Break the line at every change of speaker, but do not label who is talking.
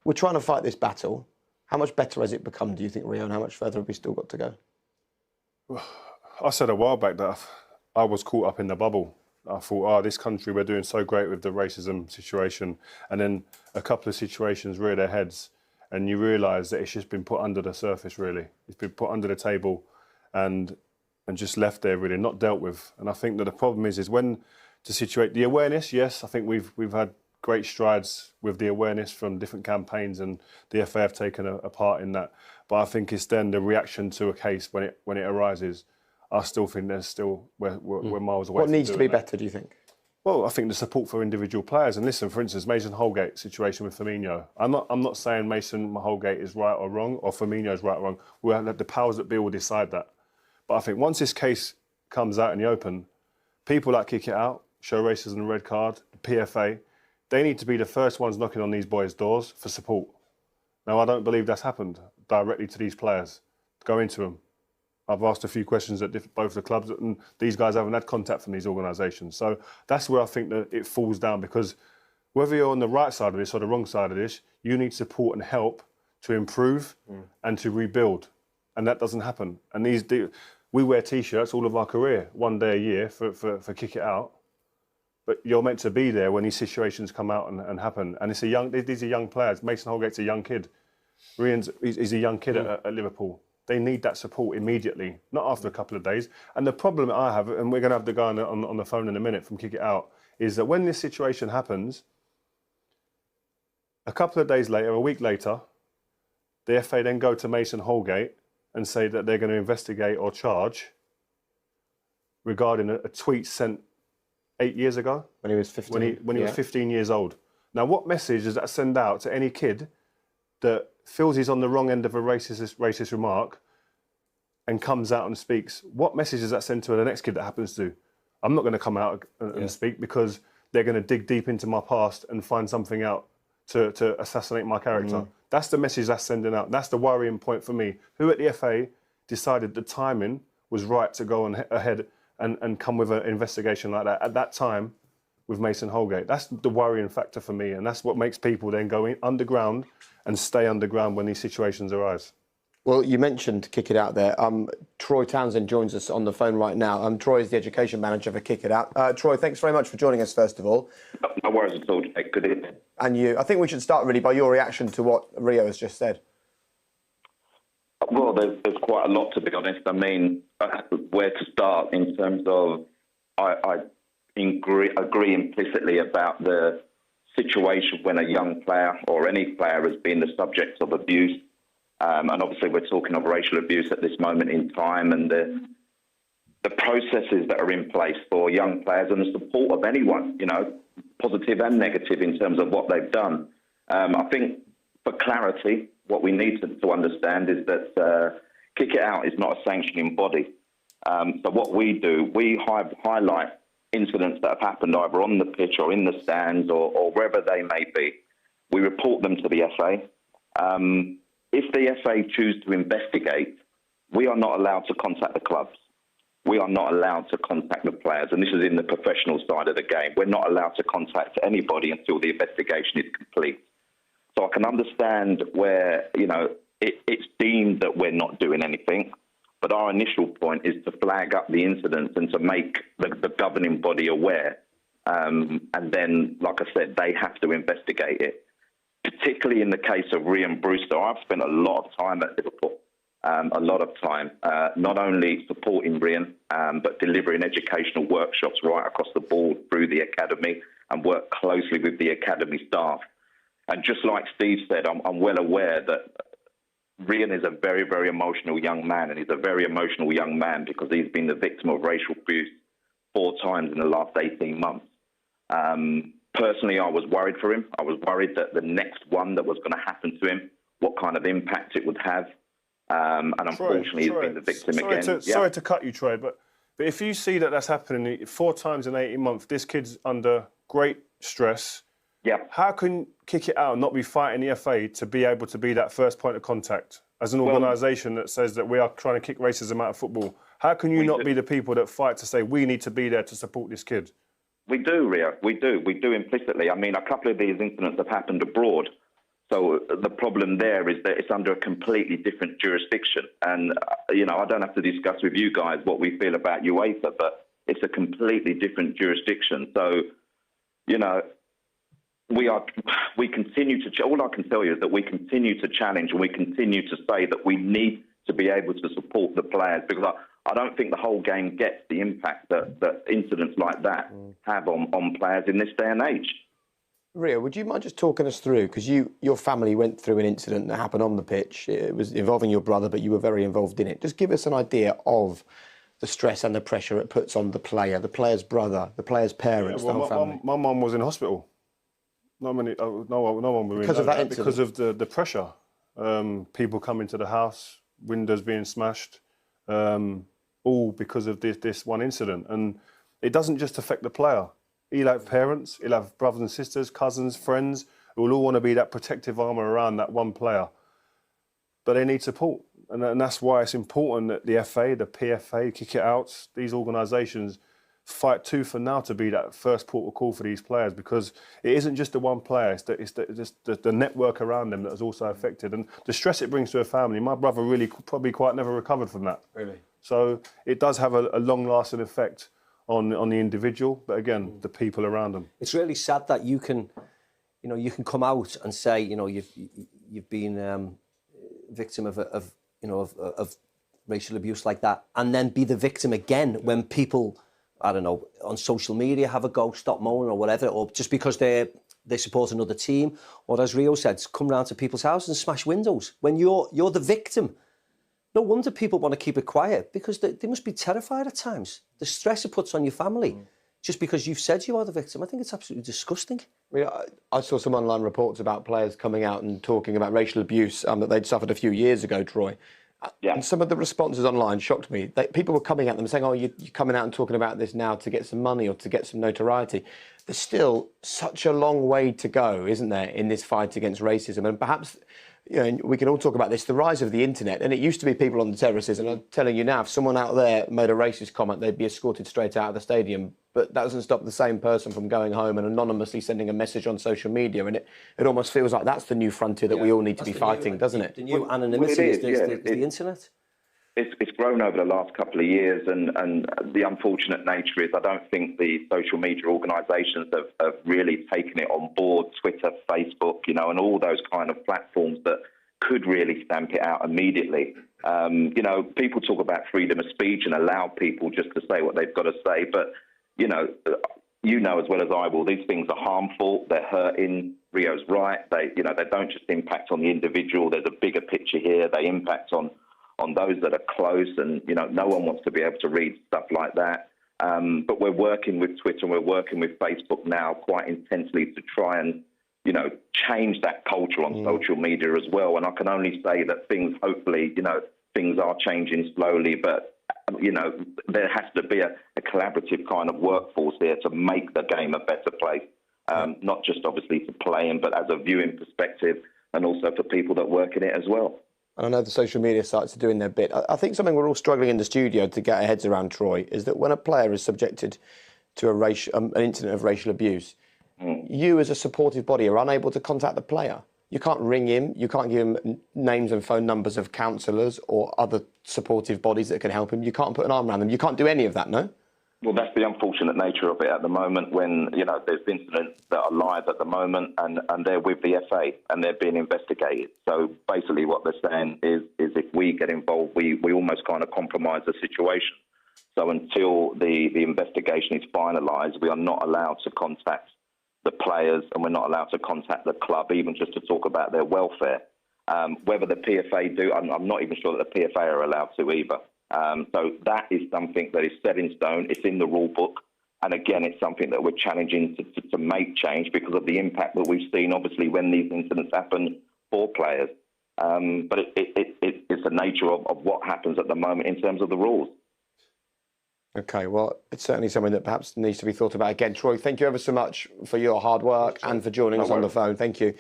We're trying to fight this battle. How much better has it become, do you think, Rio, and how much further have we still got to go?
I said a while back that I was caught up in the bubble. I thought, this country, we're doing so great with the racism situation. And then a couple of situations rear their heads and you realise that it's just been put under the surface, really. It's been put under the table and just left there, really, not dealt with. And I think that the problem is when to situate the awareness, yes, I think we've had great strides with the awareness from different campaigns and the FA have taken a part in that. But I think it's then the reaction to a case when it arises. I still think we're miles away.
What needs to be better, do you think?
Well, I think the support for individual players. And listen, for instance, Mason Holgate situation with Firmino. I'm not saying Mason Holgate is right or wrong, or Firmino is right or wrong. We'll let the powers that be will decide that. But I think once this case comes out in the open, people that kick it out, show racism and red card, the PFA, they need to be the first ones knocking on these boys' doors for support. Now, I don't believe that's happened directly to these players. Go into them. I've asked a few questions at both the clubs, and these guys haven't had contact from these organisations. So that's where I think that it falls down, because whether you're on the right side of this or the wrong side of this, you need support and help to improve and to rebuild. And that doesn't happen. And we wear T-shirts all of our career, one day a year for Kick It Out. But you're meant to be there when these situations come out and happen. And these are young players. Mason Holgate's a young kid. He's a young kid at Liverpool. They need that support immediately, not after a couple of days. And the problem I have, and we're going to have the guy on the phone in a minute from Kick It Out, is that when this situation happens, a couple of days later, a week later, the FA then go to Mason Holgate and say that they're going to investigate or charge regarding a tweet sent 8 years ago.
When he was 15.
When he was 15 years old. Now, what message does that send out to any kid that feels he's on the wrong end of a racist remark and comes out and speaks? What message does that send to the next kid that happens to? I'm not going to come out and speak because they're going to dig deep into my past and find something out to assassinate my character. That's the message that's sending out. That's the worrying point for me. Who at the FA decided the timing was right to go ahead and come with an investigation like that at that time with Mason Holgate? That's the worrying factor for me, and that's what makes people then go underground and stay underground when these situations arise.
Well, you mentioned Kick It Out there. Troy Townsend joins us on the phone right now. Troy is the education manager for Kick It Out. Troy, thanks very much for joining us, first of all.
No worries at all, Jake. Good evening.
And you. I think we should start really by your reaction to what Rio has just said.
Well, there's quite a lot, to be honest. I mean, where to start in terms of I agree implicitly about the situation when a young player or any player has been the subject of abuse. And obviously we're talking of racial abuse at this moment in time, and the processes that are in place for young players and the support of anyone, positive and negative in terms of what they've done. I think for clarity, what we need to understand is that Kick It Out is not a sanctioning body. So what we do, we highlight incidents that have happened either on the pitch or in the stands or wherever they may be. We report them to the FA. If the FA choose to investigate, we are not allowed to contact the clubs. We are not allowed to contact the players. And this is in the professional side of the game. We're not allowed to contact anybody until the investigation is complete. So I can understand where, it's deemed that we're not doing anything. But our initial point is to flag up the incidents and to make the governing body aware. And then, like I said, they have to investigate it. Particularly in the case of Rhian Brewster, I've spent a lot of time at Liverpool. A lot of time, not only supporting Rhian, but delivering educational workshops right across the board through the academy and work closely with the academy staff. And just like Steve said, I'm well aware that Rhian is a very, very emotional young man, and he's a very emotional young man because he's been the victim of racial abuse 4 times in the last 18 months. Personally, I was worried for him. I was worried that the next one that was going to happen to him, what kind of impact it would have. And unfortunately, he's been the victim again.
Sorry to cut you, Troy, but if you see that that's happening 4 times in 18 months, this kid's under great stress.
Yeah.
How can Kick It Out and not be fighting the FA to be able to be that first point of contact as an organisation that says that we are trying to kick racism out of football? How can you not be the people that fight to say we need to be there to support this kid?
We do, Rio. We do implicitly. I mean, a couple of these incidents have happened abroad. So the problem there is that it's under a completely different jurisdiction. And, I don't have to discuss with you guys what we feel about UEFA, but it's a completely different jurisdiction. So, we continue to, all I can tell you is that we continue to challenge and we continue to say that we need to be able to support the players, because I don't think the whole game gets the impact that incidents like that have on players in this day and age.
Rio, would you mind just talking us through, because your family went through an incident that happened on the pitch. It was involving your brother, but you were very involved in it. Just give us an idea of the stress and the pressure it puts on the player's brother, the player's parents, the whole family.
My mum was in hospital. No one was
because of that incident?
Because of the pressure. People coming to the house, windows being smashed, all because of this one incident. And it doesn't just affect the player. He'll have parents, he'll have brothers and sisters, cousins, friends, who will all want to be that protective armour around that one player. But they need support. And that's why it's important that the FA, the PFA, Kick It Out, these organisations fight tooth and nail to be that first port of call for these players, because it isn't just the one player, it's the network around them that is also affected. And the stress it brings to a family, my brother really probably quite never recovered from that.
Really?
So it does have a long-lasting effect on the individual, but again, the people around them.
It's really sad that you can come out and say, you've been victim of racial abuse like that, and then be the victim again when people, I don't know, on social media have a go, stop moaning or whatever, or just because they support another team, or as Rio said, come round to people's houses and smash windows when you're the victim. No wonder people want to keep it quiet, because they must be terrified at times. The stress it puts on your family, just because you've said you are the victim. I think it's absolutely disgusting.
I saw some online reports about players coming out and talking about racial abuse that they'd suffered a few years ago, Troy.
Yeah.
And some of the responses online shocked me. People were coming at them saying, you're coming out and talking about this now to get some money or to get some notoriety. There's still such a long way to go, isn't there, in this fight against racism? And perhaps, we can all talk about this, the rise of the internet. And it used to be people on the terraces. And I'm telling you now, if someone out there made a racist comment, they'd be escorted straight out of the stadium. But that doesn't stop the same person from going home and anonymously sending a message on social media. And it almost feels like that's the new frontier that we all need to be fighting, doesn't it?
The new anonymity is the internet.
It's grown over the last couple of years, and the unfortunate nature is I don't think the social media organisations have really taken it on board. Twitter, Facebook, and all those kind of platforms that could really stamp it out immediately. People talk about freedom of speech and allow people just to say what they've got to say, but you know as well as I will, these things are harmful. They're hurting. Rio's right. They don't just impact on the individual. There's a bigger picture here. They impact on those that are close, and no one wants to be able to read stuff like that. But we're working with Twitter and we're working with Facebook now quite intensely to try and change that culture on social media as well. And I can only say that hopefully things are changing slowly, but there has to be a collaborative kind of workforce here to make the game a better place, not just obviously to play in, but as a viewing perspective, and also for people that work in it as well.
I know the social media sites are doing their bit. I think something we're all struggling in the studio to get our heads around, Troy, is that when a player is subjected to an incident of racial abuse, you as a supportive body are unable to contact the player. You can't ring him, you can't give him names and phone numbers of counsellors or other supportive bodies that can help him. You can't put an arm around them. You can't do any of that, no?
Well, that's the unfortunate nature of it at the moment when, there's incidents that are live at the moment and they're with the FA and they're being investigated. So basically what they're saying is if we get involved, we almost kind of compromise the situation. So until the investigation is finalised, we are not allowed to contact the players and we're not allowed to contact the club, even just to talk about their welfare. Whether the PFA do, I'm not even sure that the PFA are allowed to either. So that is something that is set in stone. It's in the rule book. And again, it's something that we're challenging to make change because of the impact that we've seen, obviously, when these incidents happen for players. But it's the nature of what happens at the moment in terms of the rules.
OK, well, it's certainly something that perhaps needs to be thought about again. Troy, thank you ever so much for your hard work and for joining us on the phone. Thank you.